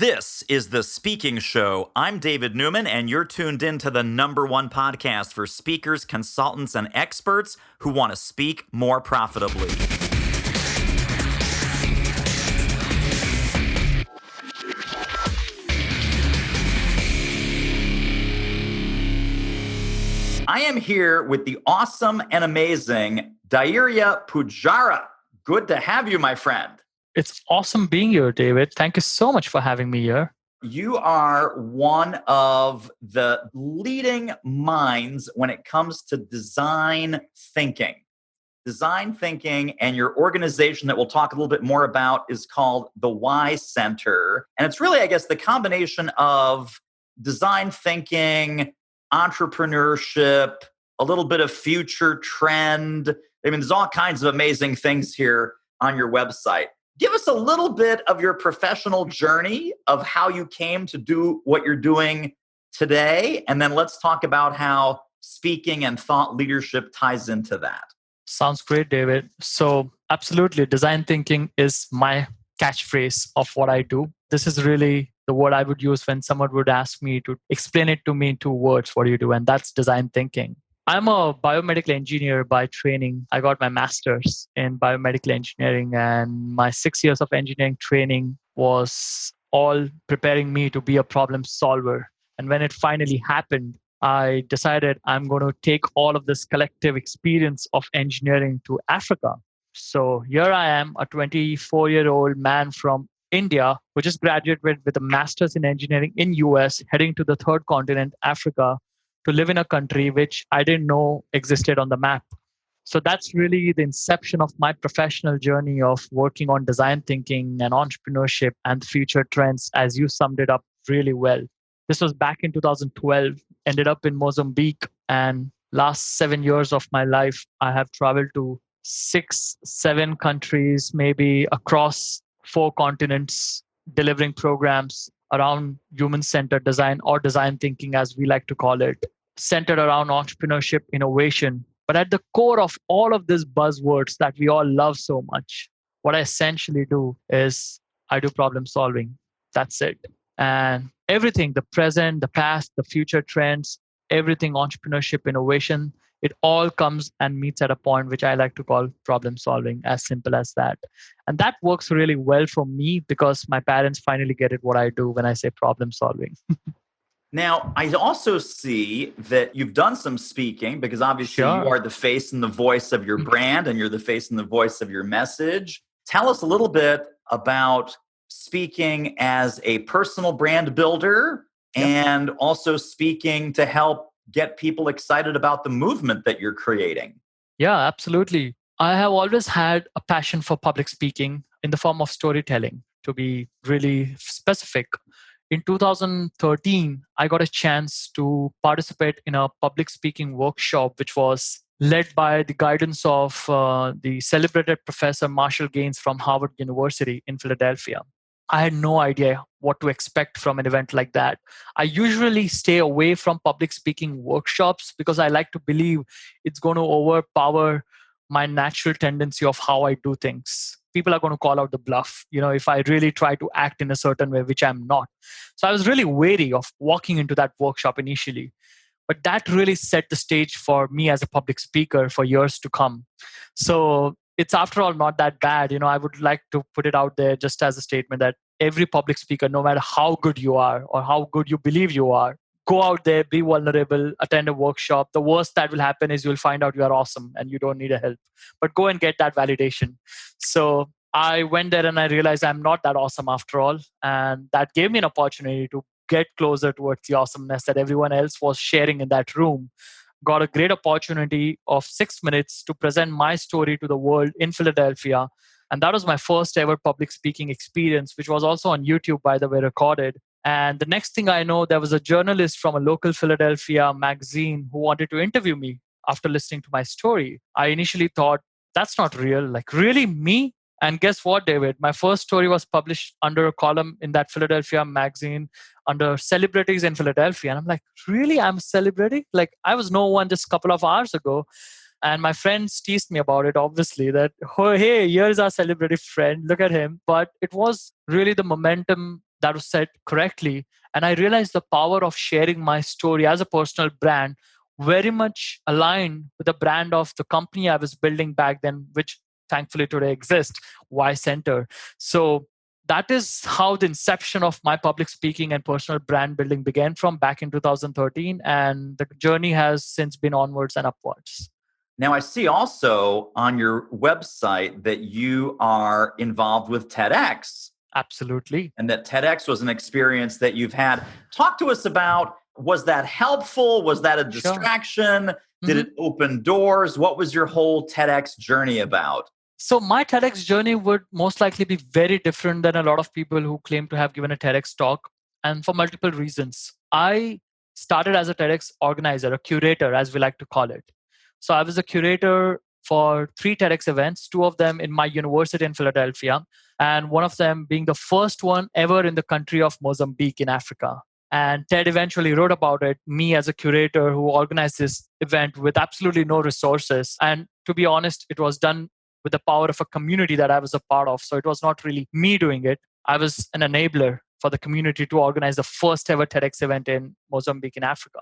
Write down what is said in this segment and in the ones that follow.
This is The Speaking Show. I'm David Newman, and you're tuned in to the #1 podcast for speakers, consultants, and experts who want to speak more profitably. I am here with the awesome and amazing Dhairya Pujara. Good to have you, my friend. It's awesome being here, David. Thank you so much for having me here. You are one of the leading minds when it comes to design thinking. Design thinking, and your organization that we'll talk a little bit more about is called the Ycenter. And it's really, I guess, the combination of design thinking, entrepreneurship, a little bit of future trend. I mean, there's all kinds of amazing things here on your website. Give us a little bit of your professional journey of how you came to do what you're doing today. And then let's talk about how speaking and thought leadership ties into that. Sounds great, David. So absolutely, design thinking is my catchphrase of what I do. This is really the word I would use when someone would ask me to explain it to me in 2 words. What do you do? And that's design thinking. I'm a biomedical engineer by training. I got my master's in biomedical engineering, and my 6 years of engineering training was all preparing me to be a problem solver. And when it finally happened, I decided I'm going to take all of this collective experience of engineering to Africa. So here I am, a 24-year-old man from India who just graduated with a master's in engineering in US, heading to the third continent, Africa, to live in a country which I didn't know existed on the map. So that's really the inception of my professional journey of working on design thinking and entrepreneurship and future trends, as you summed it up really well. This was back in 2012, ended up in Mozambique, and last 7 years of my life, I have traveled to 6, 7 countries, maybe across 4 continents, delivering programs around human-centered design, or design thinking as we like to call it, centered around entrepreneurship, innovation. But at the core of all of these buzzwords that we all love so much, what I essentially do is I do problem solving. That's it. And everything, the present, the past, the future trends, everything entrepreneurship, innovation, it all comes and meets at a point which I like to call problem solving, as simple as that. And that works really well for me because my parents finally get it what I do when I say problem solving. Now, I also see that you've done some speaking because obviously Sure. You are the face and the voice of your brand, and you're the face and the voice of your message. Tell us a little bit about speaking as a personal brand builder and also speaking to help get people excited about the movement that you're creating. Yeah, absolutely. I have always had a passion for public speaking in the form of storytelling, to be really specific. In 2013, I got a chance to participate in a public speaking workshop, which was led by the guidance of the celebrated Professor Marshall Gaines from Harvard University in Philadelphia. I had no idea what to expect from an event like that. I usually stay away from public speaking workshops because I like to believe it's going to overpower my natural tendency of how I do things. People are going to call out the bluff, if I really try to act in a certain way, which I'm not. So I was really wary of walking into that workshop initially. But that really set the stage for me as a public speaker for years to come. So it's after all not that bad. I would like to put it out there just as a statement that every public speaker, no matter how good you are or how good you believe you are, go out there, be vulnerable, attend a workshop. The worst that will happen is you'll find out you are awesome and you don't need a help. But go and get that validation. So I went there and I realized I'm not that awesome after all. And that gave me an opportunity to get closer towards the awesomeness that everyone else was sharing in that room. Got a great opportunity of 6 minutes to present my story to the world in Philadelphia. And that was my first ever public speaking experience, which was also on YouTube, by the way, recorded. And the next thing I know, there was a journalist from a local Philadelphia magazine who wanted to interview me after listening to my story. I initially thought, that's not real. Like, really, me? And guess what, David? My first story was published under a column in that Philadelphia magazine under celebrities in Philadelphia. And I'm like, really? I'm a celebrity? Like, I was no one just a couple of hours ago. And my friends teased me about it, obviously, that, oh, hey, here's our celebrity friend. Look at him. But it was really the momentum that was said correctly. And I realized the power of sharing my story as a personal brand very much aligned with the brand of the company I was building back then, which thankfully today exists, Ycenter. So that is how the inception of my public speaking and personal brand building began from back in 2013. And the journey has since been onwards and upwards. Now, I see also on your website that you are involved with TEDx. Absolutely. And that TEDx was an experience that you've had. Talk to us about, was that helpful? Was that a distraction? Did it open doors? What was your whole TEDx journey about? So my TEDx journey would most likely be very different than a lot of people who claim to have given a TEDx talk, and for multiple reasons. I started as a TEDx organizer, a curator, as we like to call it. So I was a curator for 3 TEDx events, 2 of them in my university in Philadelphia, and one of them being the first one ever in the country of Mozambique in Africa. And TED eventually wrote about it, me as a curator who organized this event with absolutely no resources. And to be honest, it was done with the power of a community that I was a part of. So it was not really me doing it. I was an enabler for the community to organize the first ever TEDx event in Mozambique in Africa.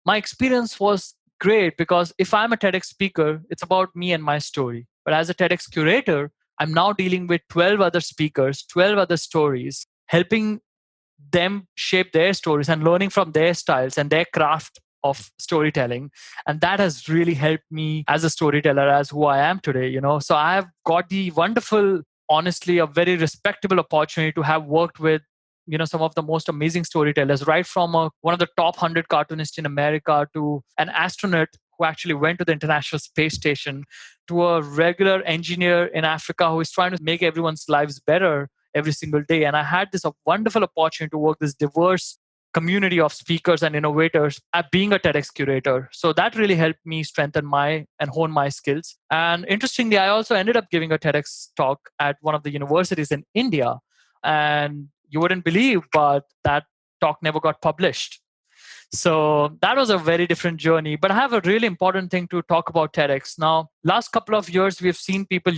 My experience was great because if I'm a TEDx speaker, it's about me and my story. But as a TEDx curator, I'm now dealing with 12 other speakers, 12 other stories, helping them shape their stories and learning from their styles and their craft of storytelling. And that has really helped me as a storyteller, as who I am today, So I have got the wonderful, honestly, a very respectable opportunity to have worked with, some of the most amazing storytellers, right from one of the top 100 cartoonists in America to an astronaut who actually went to the International Space Station, to a regular engineer in Africa who is trying to make everyone's lives better every single day. And I had this wonderful opportunity to work this diverse community of speakers and innovators at being a TEDx curator. So that really helped me strengthen and hone my skills. And interestingly, I also ended up giving a TEDx talk at one of the universities in India. And you wouldn't believe, but that talk never got published. So that was a very different journey. But I have a really important thing to talk about TEDx. Now, last couple of years, we've seen people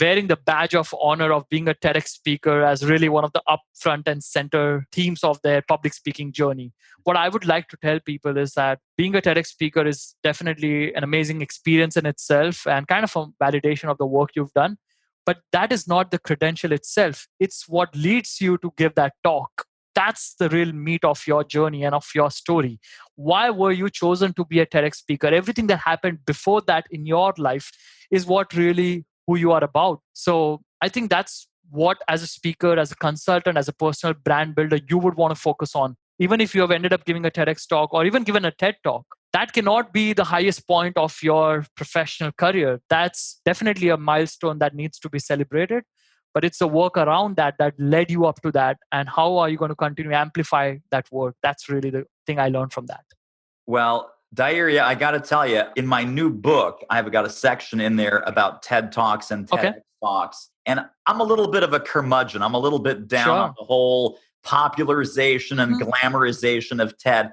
wearing the badge of honor of being a TEDx speaker as really one of the upfront and center themes of their public speaking journey. What I would like to tell people is that being a TEDx speaker is definitely an amazing experience in itself and kind of a validation of the work you've done. But that is not the credential itself. It's what leads you to give that talk. That's the real meat of your journey and of your story. Why were you chosen to be a TEDx speaker? Everything that happened before that in your life is what really who you are about. So I think that's what, as a speaker, as a consultant, as a personal brand builder, you would want to focus on. Even if you have ended up giving a TEDx talk or even given a TED talk, that cannot be the highest point of your professional career. That's definitely a milestone that needs to be celebrated. But it's the work around that led you up to that. And how are you going to continue to amplify that work? That's really the thing I learned from that. Well, Dhairya, I got to tell you, in my new book, I've got a section in there about TED Talks and TEDx Talks. And I'm a little bit of a curmudgeon. I'm a little bit down on the whole popularization and glamorization of TED.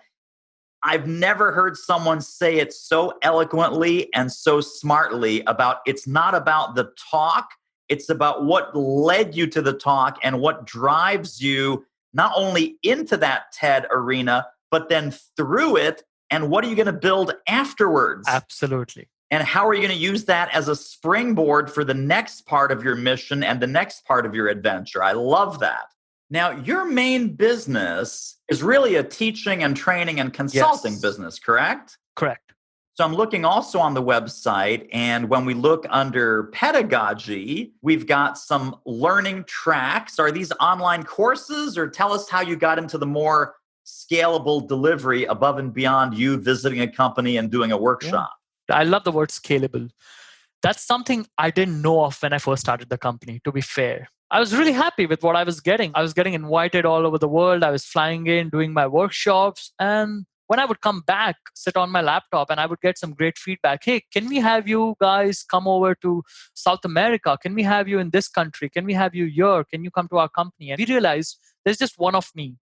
I've never heard someone say it so eloquently and so smartly about it's not about the talk. It's about what led you to the talk and what drives you not only into that TED arena, but then through it. And what are you going to build afterwards? Absolutely. And how are you going to use that as a springboard for the next part of your mission and the next part of your adventure? I love that. Now, your main business is really a teaching and training and consulting business, correct? Correct. So I'm looking also on the website, and when we look under pedagogy, we've got some learning tracks. Are these online courses, or tell us how you got into the more scalable delivery above and beyond you visiting a company and doing a workshop? Yeah. I love the word scalable. That's something I didn't know of when I first started the company, to be fair. I was really happy with what I was getting. I was getting invited all over the world. I was flying in, doing my workshops, and when I would come back, sit on my laptop, and I would get some great feedback. Hey, can we have you guys come over to South America? Can we have you in this country? Can we have you here? Can you come to our company? And we realized there's just one of me.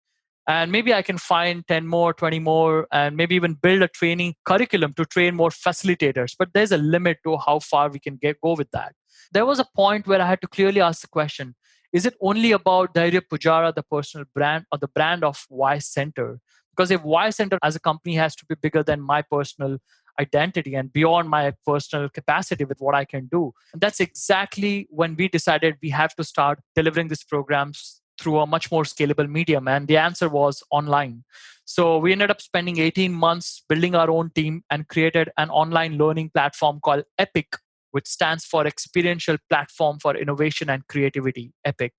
And maybe I can find 10 more, 20 more, and maybe even build a training curriculum to train more facilitators. But there's a limit to how far we can go with that. There was a point where I had to clearly ask the question, is it only about Dhairya Pujara, the personal brand, or the brand of Ycenter? Because if Ycenter as a company has to be bigger than my personal identity and beyond my personal capacity with what I can do. And that's exactly when we decided we have to start delivering these programs through a much more scalable medium. And the answer was online. So we ended up spending 18 months building our own team and created an online learning platform called E.P.I.C, which stands for Experiential Platform for Innovation and Creativity, E.P.I.C.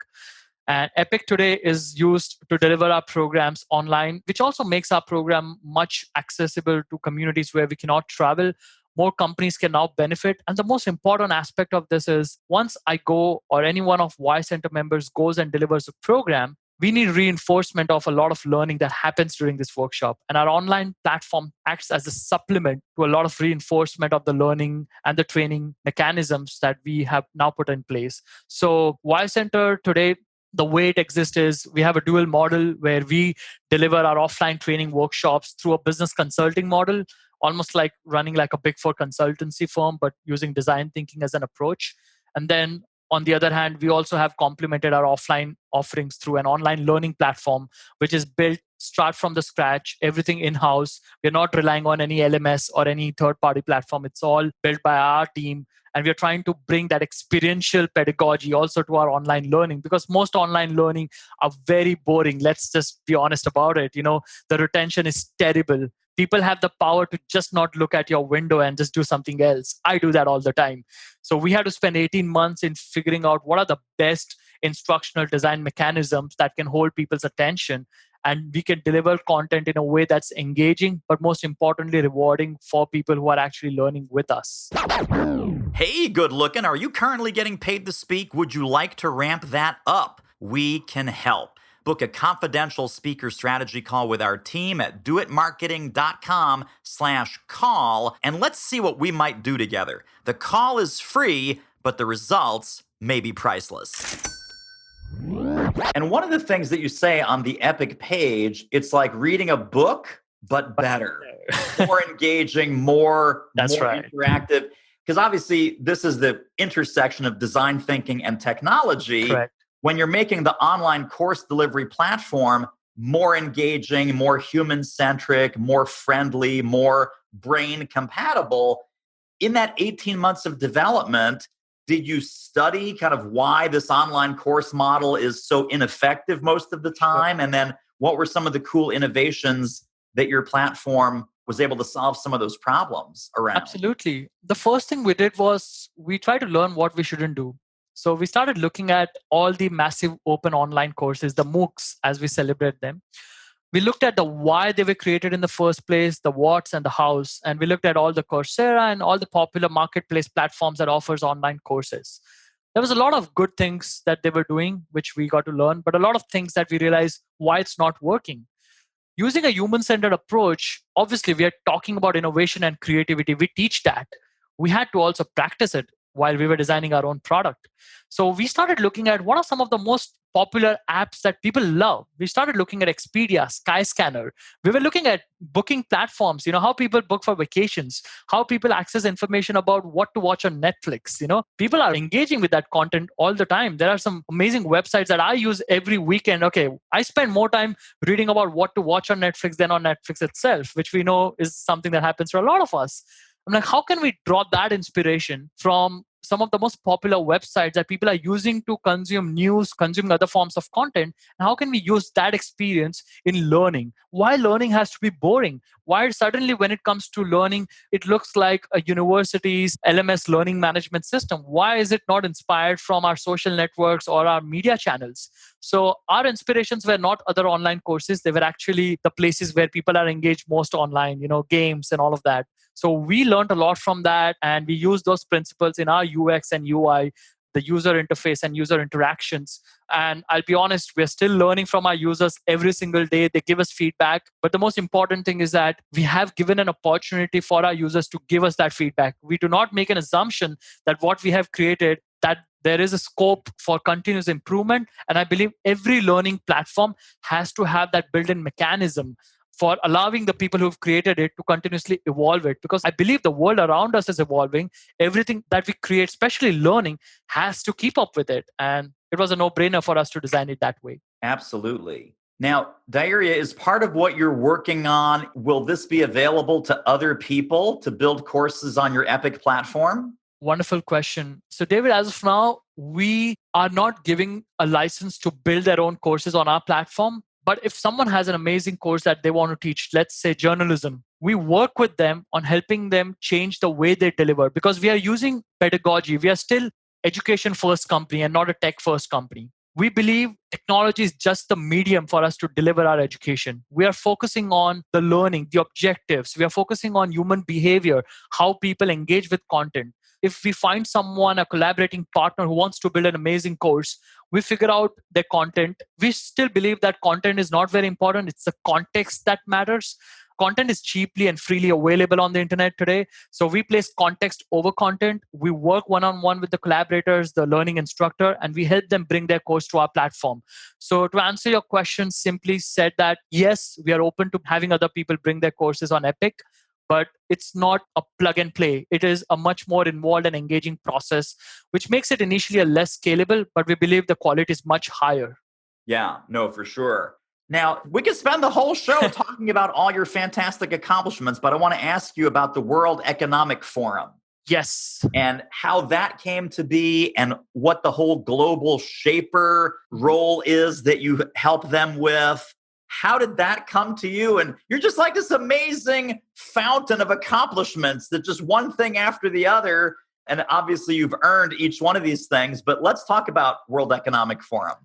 And E.P.I.C today is used to deliver our programs online, which also makes our program much accessible to communities where we cannot travel. More companies can now benefit. And the most important aspect of this is once I go or any one of Ycenter members goes and delivers a program, we need reinforcement of a lot of learning that happens during this workshop. And our online platform acts as a supplement to a lot of reinforcement of the learning and the training mechanisms that we have now put in place. So Ycenter today, the way it exists is we have a dual model where we deliver our offline training workshops through a business consulting model, almost like running like a big four consultancy firm, but using design thinking as an approach. And then on the other hand, we also have complemented our offline offerings through an online learning platform, which is built start from the scratch, everything in-house. We're not relying on any LMS or any third-party platform. It's all built by our team. And we're trying to bring that experiential pedagogy also to our online learning, because most online learning are very boring. Let's just be honest about it. The retention is terrible. People have the power to just not look at your window and just do something else. I do that all the time. So we had to spend 18 months in figuring out what are the best instructional design mechanisms that can hold people's attention. And we can deliver content in a way that's engaging, but most importantly, rewarding for people who are actually learning with us. Hey, good looking. Are you currently getting paid to speak? Would you like to ramp that up? We can help. Book a confidential speaker strategy call with our team at doitmarketing.com/call, and let's see what we might do together. The call is free, but the results may be priceless. And one of the things that you say on the E.P.I.C page, it's like reading a book, but better, more engaging, more interactive. Because obviously, this is the intersection of design thinking and technology. Correct. When you're making the online course delivery platform more engaging, more human-centric, more friendly, more brain-compatible, in that 18 months of development, did you study kind of why this online course model is so ineffective most of the time? And then what were some of the cool innovations that your platform was able to solve some of those problems around? Absolutely. The first thing we did was we tried to learn what we shouldn't do. So we started looking at all the massive open online courses, the MOOCs as we celebrate them. We looked at the why they were created in the first place, the what's and the hows, and we looked at all the Coursera and all the popular marketplace platforms that offers online courses. There was a lot of good things that they were doing, which we got to learn, but a lot of things that we realized why it's not working. Using a human-centered approach, obviously we are talking about innovation and creativity. We teach that. We had to also practice it while we were designing our own product. So we started looking at what are some of the most popular apps that people love. We started looking at Expedia, Skyscanner. We were looking at booking platforms, how people book for vacations, how people access information about what to watch on Netflix. People are engaging with that content all the time. There are some amazing websites that I use every weekend. Okay, I spend more time reading about what to watch on Netflix than on Netflix itself, which we know is something that happens for a lot of us. I'm like, how can we draw that inspiration from some of the most popular websites that people are using to consume news, consuming other forms of content? And how can we use that experience in learning? Why learning has to be boring? Why suddenly when it comes to learning, it looks like a university's LMS learning management system? Why is it not inspired from our social networks or our media channels? So our inspirations were not other online courses. They were actually the places where people are engaged most online, games and all of that. So we learned a lot from that, and we use those principles in our UX and UI, the user interface and user interactions. And I'll be honest, we're still learning from our users every single day. They give us feedback. But the most important thing is that we have given an opportunity for our users to give us that feedback. We do not make an assumption that what we have created, that there is a scope for continuous improvement. And I believe every learning platform has to have that built-in mechanism for allowing the people who've created it to continuously evolve it. Because I believe the world around us is evolving. Everything that we create, especially learning, has to keep up with it. And it was a no-brainer for us to design it that way. Absolutely. Now, Dhairya, is part of what you're working on, will this be available to other people to build courses on your E.P.I.C platform? Wonderful question. So, David, as of now, we are not giving a license to build their own courses on our platform. But if someone has an amazing course that they want to teach, let's say journalism, we work with them on helping them change the way they deliver, because we are using pedagogy. We are still education first company and not a tech first company. We believe technology is just the medium for us to deliver our education. We are focusing on the learning, the objectives. We are focusing on human behavior, how people engage with content. If we find someone, a collaborating partner who wants to build an amazing course, we figure out their content. We still believe that content is not very important. It's the context that matters. Content is cheaply and freely available on the internet today. So we place context over content. We work one-on-one with the collaborators, the learning instructor, and we help them bring their course to our platform. So to answer your question, simply said that, yes, we are open to having other people bring their courses on E.P.I.C, but it's not a plug and play. It is a much more involved and engaging process, which makes it initially a less scalable, but we believe the quality is much higher. Yeah, no, for sure. Now, we could spend the whole show talking about all your fantastic accomplishments, but I want to ask you about the World Economic Forum. Yes. And how that came to be and what the whole global shaper role is that you help them with. How did that come to you? And you're just like this amazing fountain of accomplishments that just one thing after the other. And obviously you've earned each one of these things, but let's talk about World Economic Forum.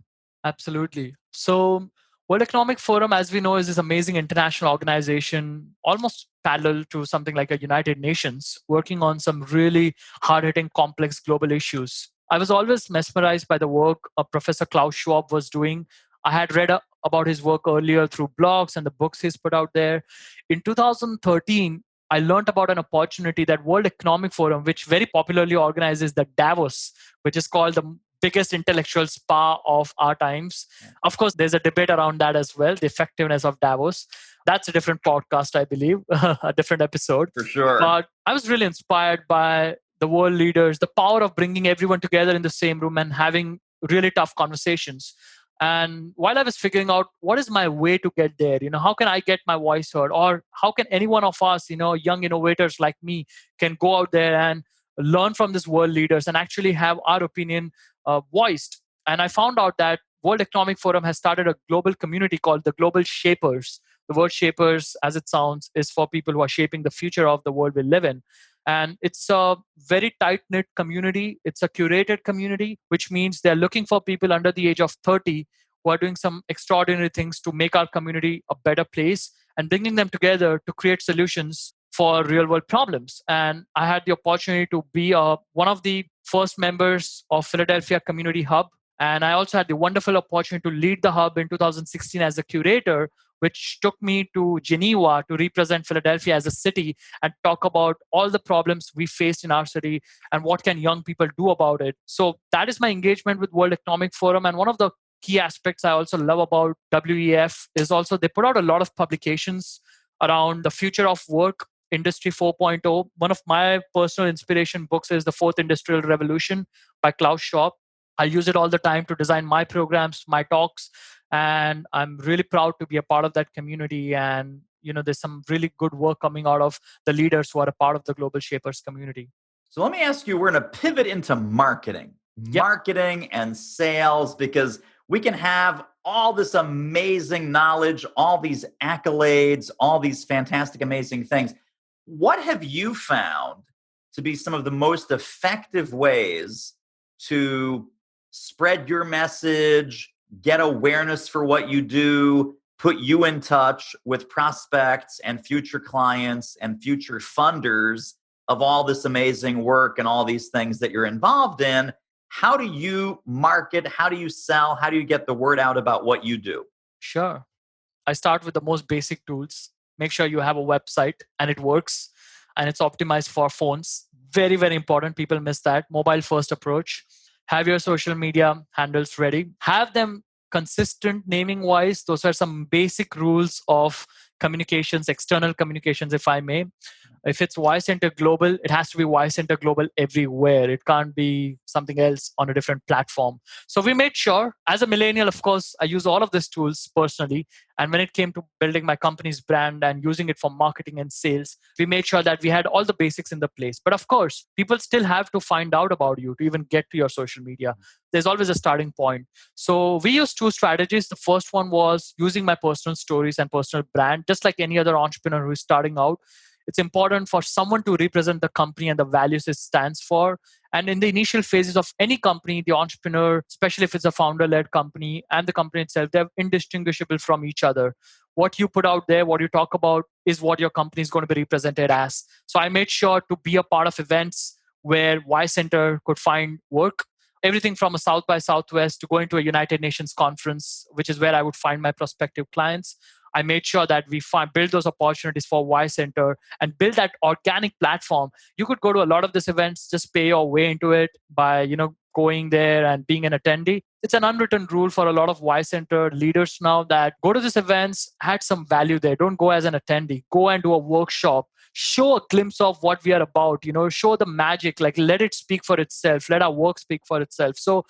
Absolutely. So World Economic Forum, as we know, is this amazing international organization, almost parallel to something like a United Nations, working on some really hard-hitting, complex global issues. I was always mesmerized by the work Professor Klaus Schwab was doing. I had read about his work earlier through blogs and the books he's put out there. In 2013, I learned about an opportunity that World Economic Forum, which very popularly organizes the Davos, which is called the biggest intellectual spa of our times. Of course, there's a debate around that as well, the effectiveness of Davos. That's a different podcast, I believe, a different episode. For sure. But I was really inspired by the world leaders, the power of bringing everyone together in the same room and having really tough conversations. And while I was figuring out what is my way to get there, how can I get my voice heard, or how can any one of us, young innovators like me, can go out there and learn from these world leaders and actually have our opinion voiced. And I found out that World Economic Forum has started a global community called the Global Shapers. The word shapers, as it sounds, is for people who are shaping the future of the world we live in. And it's a very tight-knit community. It's a curated community, which means they're looking for people under the age of 30 who are doing some extraordinary things to make our community a better place and bringing them together to create solutions for real-world problems. And I had the opportunity to be one of the first members of Philadelphia Community Hub. And I also had the wonderful opportunity to lead the hub in 2016 as a curator, which took me to Geneva to represent Philadelphia as a city and talk about all the problems we faced in our city and what can young people do about it. So that is my engagement with World Economic Forum. And one of the key aspects I also love about WEF is also they put out a lot of publications around the future of work, Industry 4.0. One of my personal inspiration books is The Fourth Industrial Revolution by Klaus Schwab. I use it all the time to design my programs, my talks, and I'm really proud to be a part of that community. And there's some really good work coming out of the leaders who are a part of the Global Shapers community. So let me ask you, we're going to pivot into marketing and sales, because we can have all this amazing knowledge, all these accolades, all these fantastic, amazing things. What have you found to be some of the most effective ways to spread your message, get awareness for what you do, put you in touch with prospects and future clients and future funders of all this amazing work and all these things that you're involved in? How do you market? How do you sell? How do you get the word out about what you do? Sure. I start with the most basic tools. Make sure you have a website and it works and it's optimized for phones. Very, very important. People miss that. Mobile first approach. Have your social media handles ready. Have them consistent naming wise. Those are some basic rules of communications, external communications, if I may. If it's Ycenter Global, it has to be Ycenter Global everywhere. It can't be something else on a different platform. So we made sure, as a millennial, of course, I use all of these tools personally. And when it came to building my company's brand and using it for marketing and sales, we made sure that we had all the basics in the place. But of course, people still have to find out about you to even get to your social media. There's always a starting point. So we used two strategies. The first one was using my personal stories and personal brand, just like any other entrepreneur who is starting out. It's important for someone to represent the company and the values it stands for. And in the initial phases of any company, the entrepreneur, especially if it's a founder-led company and the company itself, they're indistinguishable from each other. What you put out there, what you talk about is what your company is going to be represented as. So I made sure to be a part of events where Ycenter could find work. Everything from a South by Southwest to going to a United Nations conference, which is where I would find my prospective clients. I made sure that we build those opportunities for Ycenter and build that organic platform. You could go to a lot of these events, just pay your way into it by, going there and being an attendee. It's an unwritten rule for a lot of Ycenter leaders now that go to these events, add some value there. Don't go as an attendee. Go and do a workshop. Show a glimpse of what we are about, show the magic, like let it speak for itself. Let our work speak for itself. So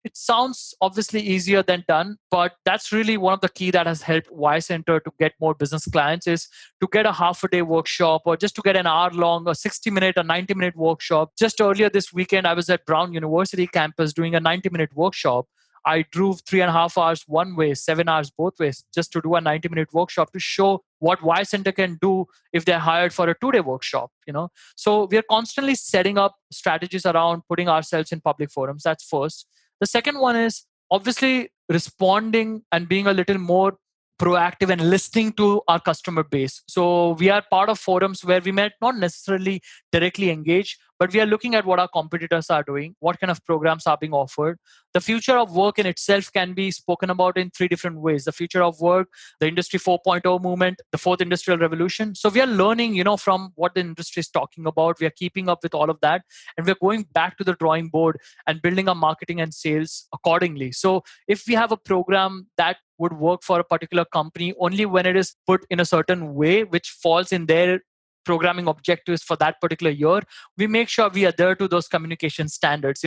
it sounds obviously easier than done, but that's really one of the key that has helped Ycenter to get more business clients is to get a half a day workshop or just to get an hour long, a 60-minute or 90-minute workshop. Just earlier this weekend, I was at Brown University campus doing a 90-minute workshop. I drove 3.5 hours one way, 7 hours both ways, just to do a 90-minute workshop to show what Ycenter can do if they're hired for a 2-day workshop. So we are constantly setting up strategies around putting ourselves in public forums. That's first. The second one is obviously responding and being a little more proactive and listening to our customer base. So we are part of forums where we might not necessarily directly engage, but we are looking at what our competitors are doing, what kind of programs are being offered. The future of work in itself can be spoken about in 3 different ways. The future of work, the Industry 4.0 movement, the 4th Industrial Revolution. So we are learning, from what the industry is talking about. We are keeping up with all of that. And we're going back to the drawing board and building our marketing and sales accordingly. So if we have a program that would work for a particular company only when it is put in a certain way, which falls in their programming objectives for that particular year, we make sure we adhere to those communication standards.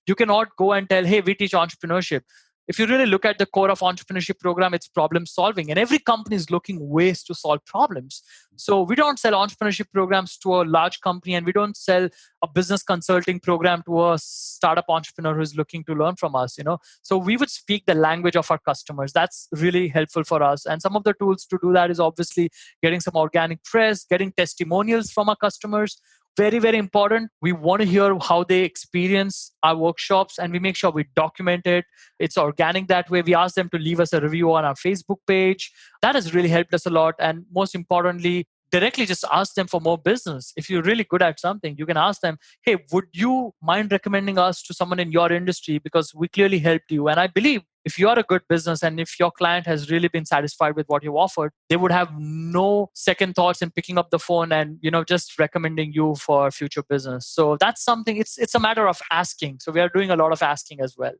You cannot go and tell, hey, we teach entrepreneurship. If you really look at the core of entrepreneurship program, it's problem solving. And every company is looking ways to solve problems. So we don't sell entrepreneurship programs to a large company, and we don't sell a business consulting program to a startup entrepreneur who's looking to learn from us. So we would speak the language of our customers. That's really helpful for us. And some of the tools to do that is obviously getting some organic press, getting testimonials from our customers. Very, very important. We want to hear how they experience our workshops, and we make sure we document it. It's organic that way. We ask them to leave us a review on our Facebook page. That has really helped us a lot. And most importantly, directly just ask them for more business. If you're really good at something, you can ask them, hey, would you mind recommending us to someone in your industry? Because we clearly helped you. And I believe if you're a good business and if your client has really been satisfied with what you offered, they would have no second thoughts in picking up the phone and, just recommending you for future business. So that's something, it's a matter of asking. So we are doing a lot of asking as well.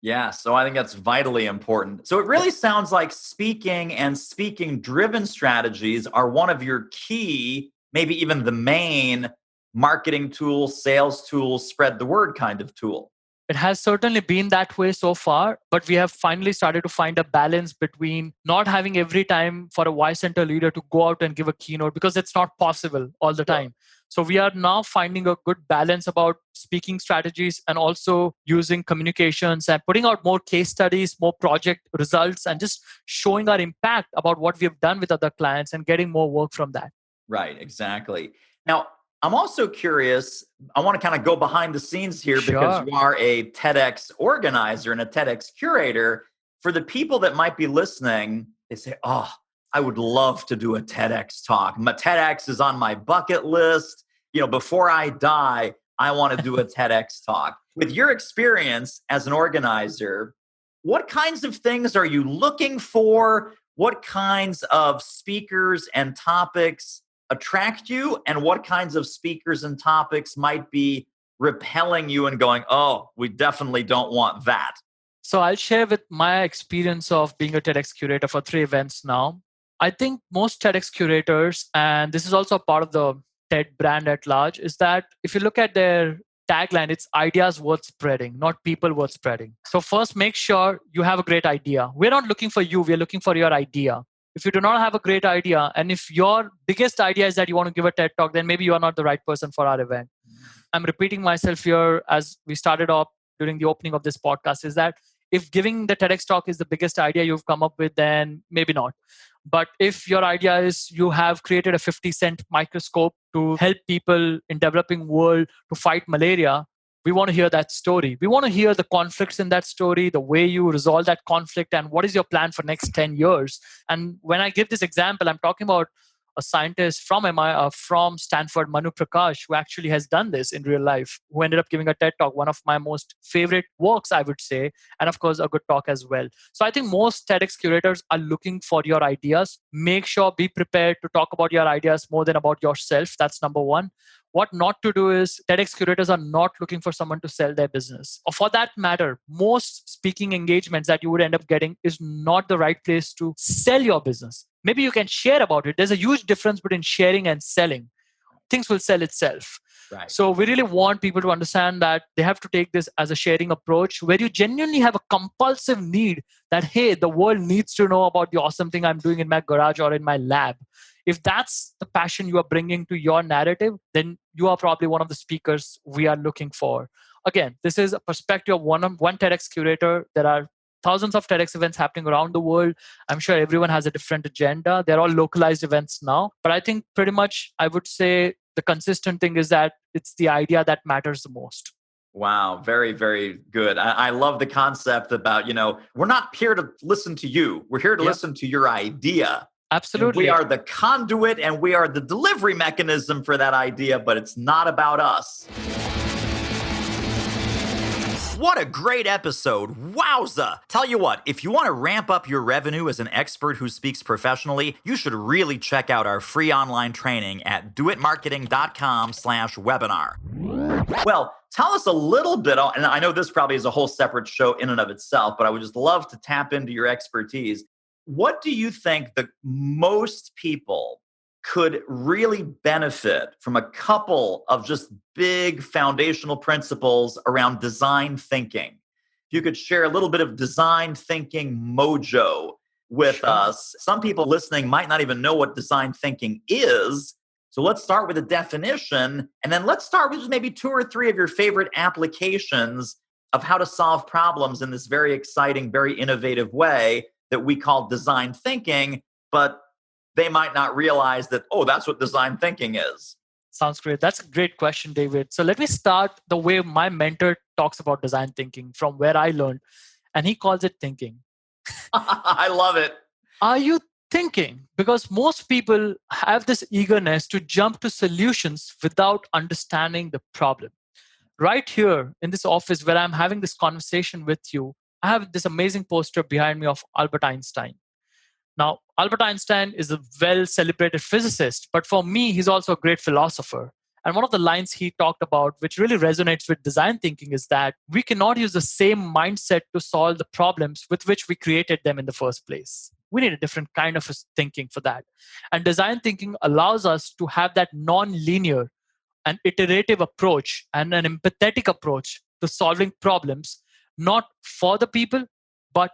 Yeah, so I think that's vitally important. So it really sounds like speaking and speaking-driven strategies are one of your key, maybe even the main marketing tool, sales tool, spread the word kind of tool. It has certainly been that way so far, but we have finally started to find a balance between not having every time for a Ycenter leader to go out and give a keynote because it's not possible all the time. So we are now finding a good balance about speaking strategies and also using communications and putting out more case studies, more project results, and just showing our impact about what we've done with other clients and getting more work from that. Right, exactly. Now, I'm also curious, I want to kind of go behind the scenes here because you are a TEDx organizer and a TEDx curator. For the people that might be listening, they say, oh, I would love to do a TEDx talk. My TEDx is on my bucket list. Before I die, I want to do a TEDx talk. With your experience as an organizer, what kinds of things are you looking for? What kinds of speakers and topics attract you? And what kinds of speakers and topics might be repelling you and going, oh, we definitely don't want that? So I'll share with my experience of being a TEDx curator for 3 events now. I think most TEDx curators, and this is also a part of the TED brand at large is that if you look at their tagline, it's ideas worth spreading, not people worth spreading. So first, make sure you have a great idea. We're not looking for you, we're looking for your idea. If you do not have a great idea, and if your biggest idea is that you want to give a TED talk, then maybe you are not the right person for our event. I'm repeating myself here as we started off during the opening of this podcast, is that if giving the TEDx talk is the biggest idea you've come up with, then maybe not. But if your idea is you have created a 50-cent microscope to help people in developing world to fight malaria, we want to hear that story. We want to hear the conflicts in that story, the way you resolve that conflict, and what is your plan for next 10 years. And when I give this example, I'm talking about a scientist from from Stanford, Manu Prakash, who actually has done this in real life, who ended up giving a TED talk, one of my most favorite works, I would say, and of course, a good talk as well. So I think most TEDx curators are looking for your ideas. Make sure, be prepared to talk about your ideas more than about yourself. That's number one. What not to do is TEDx curators are not looking for someone to sell their business. Or for that matter, most speaking engagements that you would end up getting is not the right place to sell your business. Maybe you can share about it. There's a huge difference between sharing and selling. Things will sell itself. Right. So we really want people to understand that they have to take this as a sharing approach where you genuinely have a compulsive need that, hey, the world needs to know about the awesome thing I'm doing in my garage or in my lab. If that's the passion you are bringing to your narrative, then you are probably one of the speakers we are looking for. Again, this is a perspective of one TEDx curator. There are thousands of TEDx events happening around the world. I'm sure everyone has a different agenda. They're all localized events now. But I think pretty much I would say the consistent thing is that it's the idea that matters the most. Wow. Very, very good. I love the concept about, we're not here to listen to you. We're here to listen to your idea. Absolutely. And we are the conduit and we are the delivery mechanism for that idea, but it's not about us. What a great episode. Wowza. Tell you what, if you want to ramp up your revenue as an expert who speaks professionally, you should really check out our free online training at doitmarketing.com/webinar. Well, tell us a little bit, and I know this probably is a whole separate show in and of itself, but I would just love to tap into your expertise. What do you think that most people could really benefit from a couple of just big foundational principles around design thinking? If you could share a little bit of design thinking mojo with us. Some people listening might not even know what design thinking is. So let's start with a definition, and then let's start with just maybe 2 or 3 of your favorite applications of how to solve problems in this very exciting, very innovative way that we call design thinking, but they might not realize that, that's what design thinking is. Sounds great. That's a great question, David. So let me start the way my mentor talks about design thinking from where I learned, and he calls it thinking. I love it. Are you thinking? Because most people have this eagerness to jump to solutions without understanding the problem. Right here in this office where I'm having this conversation with you, I have this amazing poster behind me of Albert Einstein. Now, Albert Einstein is a well-celebrated physicist, but for me, he's also a great philosopher. And one of the lines he talked about, which really resonates with design thinking, is that we cannot use the same mindset to solve the problems with which we created them in the first place. We need a different kind of thinking for that. And design thinking allows us to have that non-linear and iterative approach and an empathetic approach to solving problems, not for the people, but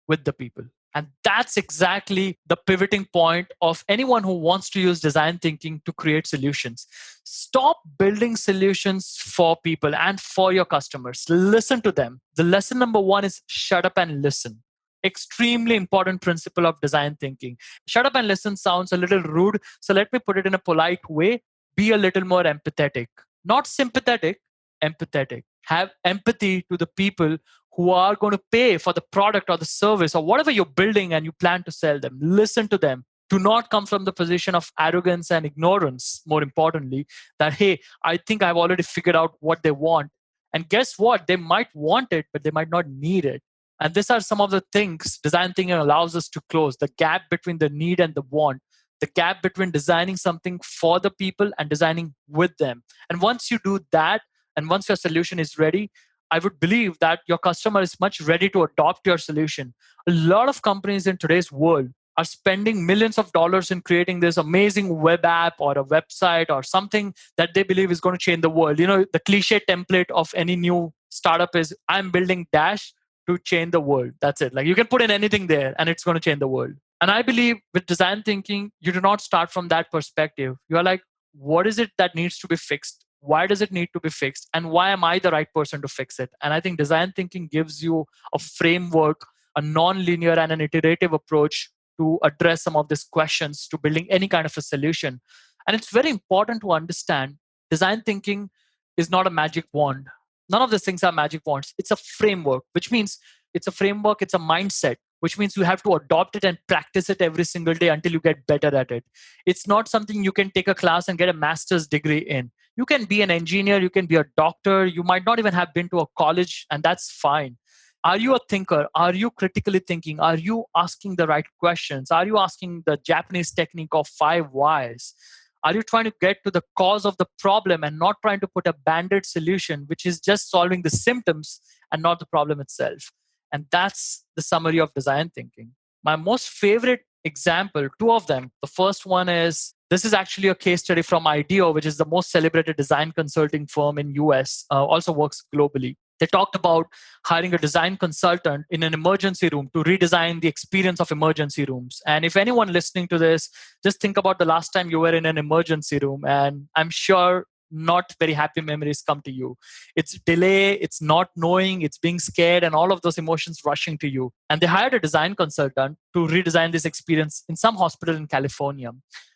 with the people. And that's exactly the pivoting point of anyone who wants to use design thinking to create solutions. Stop building solutions for people and for your customers. Listen to them. The lesson number 1 is shut up and listen. Extremely important principle of design thinking. Shut up and listen sounds a little rude, so let me put it in a polite way. Be a little more empathetic. Not sympathetic, empathetic. Have empathy to the people who are going to pay for the product or the service or whatever you're building and you plan to sell them. Listen to them. Do not come from the position of arrogance and ignorance, more importantly, that, hey, I think I've already figured out what they want. And guess what? They might want it, but they might not need it. And these are some of the things design thinking allows us to close: the gap between the need and the want, the gap between designing something for the people and designing with them. And once you do that, and once your solution is ready, I would believe that your customer is much ready to adopt your solution. A lot of companies in today's world are spending millions of dollars in creating this amazing web app or a website or something that they believe is going to change the world. The cliche template of any new startup is, I'm building Dash to change the world. That's it. Like, you can put in anything there and it's going to change the world. And I believe with design thinking, you do not start from that perspective. You are like, what is it that needs to be fixed? Why does it need to be fixed? And why am I the right person to fix it? And I think design thinking gives you a framework, a non-linear and an iterative approach to address some of these questions, to building any kind of a solution. And it's very important to understand design thinking is not a magic wand. None of these things are magic wands. It's a framework, which means it's a framework, it's a mindset, which means you have to adopt it and practice it every single day until you get better at it. It's not something you can take a class and get a master's degree in. You can be an engineer, you can be a doctor, you might not even have been to a college, and that's fine. Are you a thinker? Are you critically thinking? Are you asking the right questions? Are you asking the Japanese technique of 5 whys? Are you trying to get to the cause of the problem and not trying to put a band-aid solution, which is just solving the symptoms and not the problem itself? And that's the summary of design thinking. My most favorite example, 2 of them. The first one is, this is actually a case study from IDEO, which is the most celebrated design consulting firm in US, also works globally. They talked about hiring a design consultant in an emergency room to redesign the experience of emergency rooms. And if anyone listening to this, just think about the last time you were in an emergency room, and I'm sure not very happy memories come to you. It's delay, it's not knowing, it's being scared, and all of those emotions rushing to you. And they hired a design consultant to redesign this experience in some hospital in California.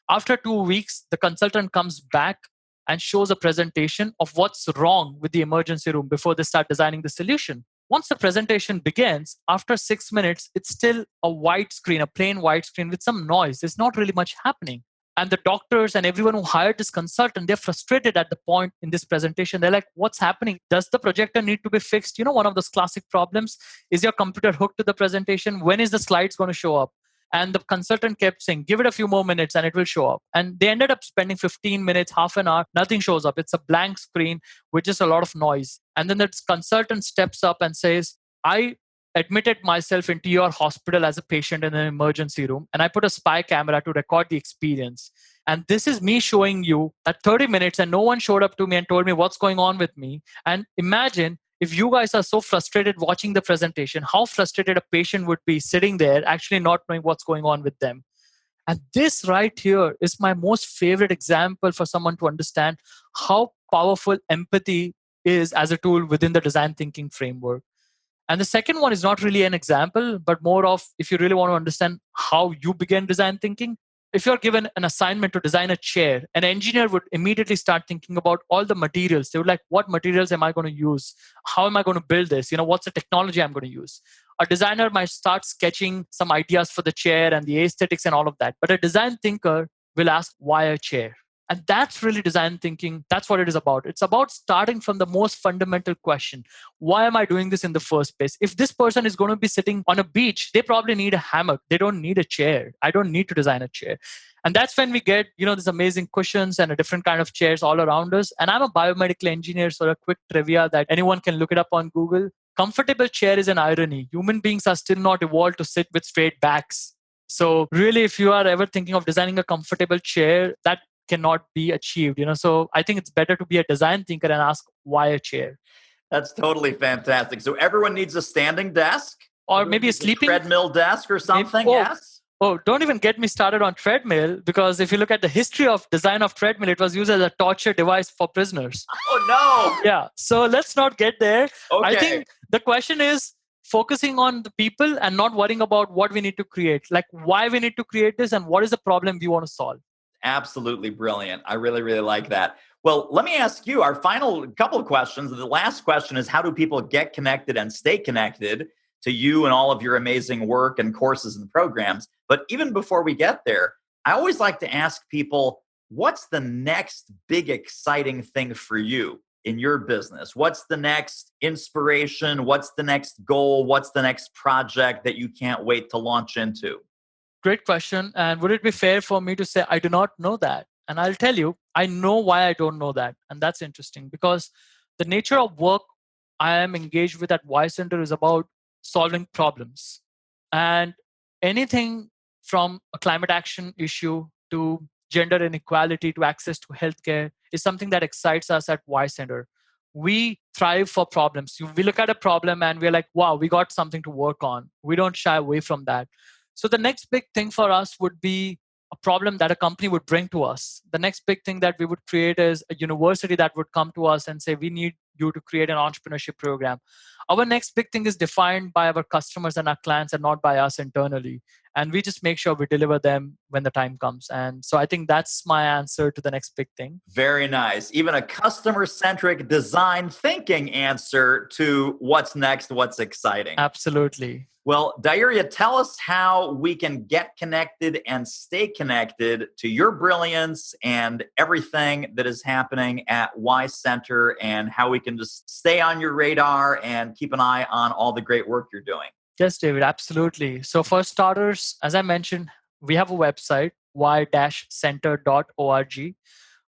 After 2 weeks, the consultant comes back and shows a presentation of what's wrong with the emergency room before they start designing the solution. Once the presentation begins, after 6 minutes, it's still a white screen, a plain white screen with some noise. There's not really much happening. And the doctors and everyone who hired this consultant, they're frustrated at the point in this presentation. They're like, what's happening? Does the projector need to be fixed? One of those classic problems. Is your computer hooked to the presentation? When is the slides going to show up? And the consultant kept saying, give it a few more minutes and it will show up. And they ended up spending 15 minutes, half an hour, nothing shows up. It's a blank screen with just a lot of noise. And then the consultant steps up and says, I admitted myself into your hospital as a patient in an emergency room, and I put a spy camera to record the experience. And this is me showing you that 30 minutes and no one showed up to me and told me what's going on with me. And imagine if you guys are so frustrated watching the presentation, how frustrated a patient would be sitting there actually not knowing what's going on with them. And this right here is my most favorite example for someone to understand how powerful empathy is as a tool within the design thinking framework. And the second one is not really an example, but more of, if you really want to understand how you began design thinking, if you're given an assignment to design a chair, an engineer would immediately start thinking about all the materials. They would like, what materials am I going to use? How am I going to build this? What's the technology I'm going to use? A designer might start sketching some ideas for the chair and the aesthetics and all of that. But a design thinker will ask, why a chair? And that's really design thinking. That's what it is about. It's about starting from the most fundamental question. Why am I doing this in the first place? If this person is going to be sitting on a beach, they probably need a hammock. They don't need a chair. I don't need to design a chair. And that's when we get, these amazing cushions and a different kind of chairs all around us. And I'm a biomedical engineer, so a quick trivia that anyone can look it up on Google. Comfortable chair is an irony. Human beings are still not evolved to sit with straight backs. So really, if you are ever thinking of designing a comfortable chair, that cannot be achieved. So I think it's better to be a design thinker and ask, why a chair? That's totally fantastic. So everyone needs a standing desk, or maybe a sleeping treadmill desk or something. Yes. Oh, don't even get me started on treadmill, because if you look at the history of design of treadmill, it was used as a torture device for prisoners. Oh no. Yeah. So let's not get there. Okay. I think the question is focusing on the people and not worrying about what we need to create, like why we need to create this and what is the problem we want to solve. Absolutely brilliant. I really, really like that. Well, let me ask you our final couple of questions. The last question is, how do people get connected and stay connected to you and all of your amazing work and courses and programs? But even before we get there, I always like to ask people, what's the next big exciting thing for you in your business? What's the next inspiration? What's the next goal? What's the next project that you can't wait to launch into? Great question. And would it be fair for me to say, I do not know that? And I'll tell you, I know why I don't know that. And that's interesting, because the nature of work I am engaged with at Ycenter is about solving problems. And anything from a climate action issue to gender inequality to access to healthcare is something that excites us at Ycenter. We thrive for problems. We look at a problem and we're like, wow, we got something to work on. We don't shy away from that. So the next big thing for us would be a problem that a company would bring to us. The next big thing that we would create is a university that would come to us and say, we need you to create an entrepreneurship program. Our next big thing is defined by our customers and our clients and not by us internally. And we just make sure we deliver them when the time comes. And so I think that's my answer to the next big thing. Very nice. Even a customer-centric design thinking answer to what's next, what's exciting. Absolutely. Well, Dhairya, tell us how we can get connected and stay connected to your brilliance and everything that is happening at Ycenter, and how we can just stay on your radar and keep an eye on all the great work you're doing. Yes, David, absolutely. So for starters, as I mentioned, we have a website, y-center.org.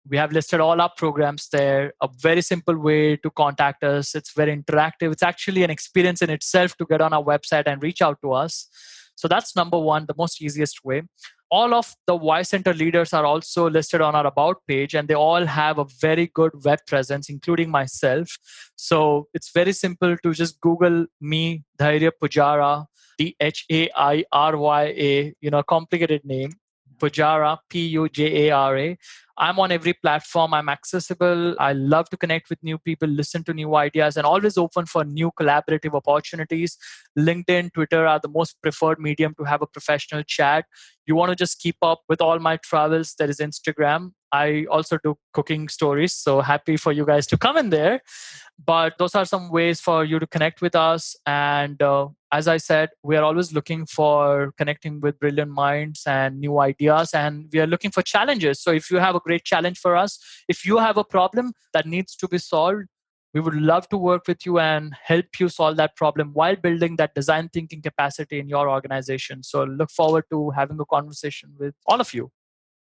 We have listed all our programs there, a very simple way to contact us. It's very interactive. It's actually an experience in itself to get on our website and reach out to us. So that's number one, the most easiest way. All of the Ycenter leaders are also listed on our About page, and they all have a very good web presence, including myself. So it's very simple to just Google me, Dhairya Pujara, Dhairya, complicated name, Pujara, Pujara. I'm on every platform. I'm accessible. I love to connect with new people, listen to new ideas, and always open for new collaborative opportunities. LinkedIn, Twitter are the most preferred medium to have a professional chat. You want to just keep up with all my travels, there is Instagram. I also do cooking stories, so happy for you guys to come in there. But those are some ways for you to connect with us. And as I said, we are always looking for connecting with brilliant minds and new ideas, and we are looking for challenges. So if you have a great challenge for us, if you have a problem that needs to be solved, we would love to work with you and help you solve that problem while building that design thinking capacity in your organization. So look forward to having a conversation with all of you.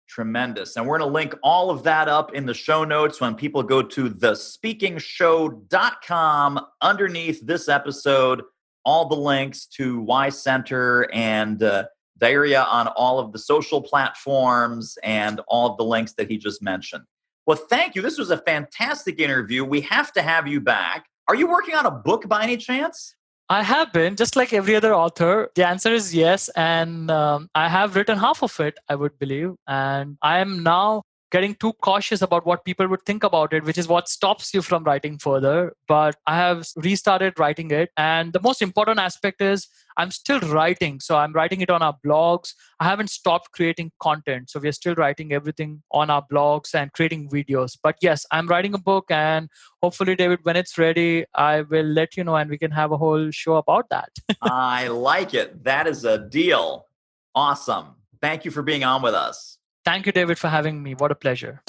Tremendous. And we're going to link all of that up in the show notes when people go to thespeakingshow.com. Underneath this episode, all the links to Ycenter and Dhairya on all of the social platforms and all of the links that he just mentioned. Well, thank you. This was a fantastic interview. We have to have you back. Are you working on a book by any chance? I have been, just like every other author. The answer is yes. And I have written half of it, I would believe. And I am now getting too cautious about what people would think about it, which is what stops you from writing further. But I have restarted writing it. And the most important aspect is I'm still writing. So I'm writing it on our blogs. I haven't stopped creating content. So we're still writing everything on our blogs and creating videos. But yes, I'm writing a book, and hopefully, David, when it's ready, I will let you know and we can have a whole show about that. I like it. That is a deal. Awesome. Thank you for being on with us. Thank you, David, for having me. What a pleasure.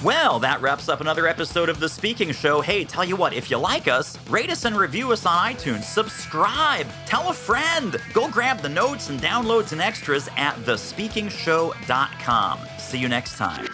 Well, that wraps up another episode of The Speaking Show. Hey, tell you what, if you like us, rate us and review us on iTunes. Subscribe. Tell a friend. Go grab the notes and downloads and extras at thespeakingshow.com. See you next time.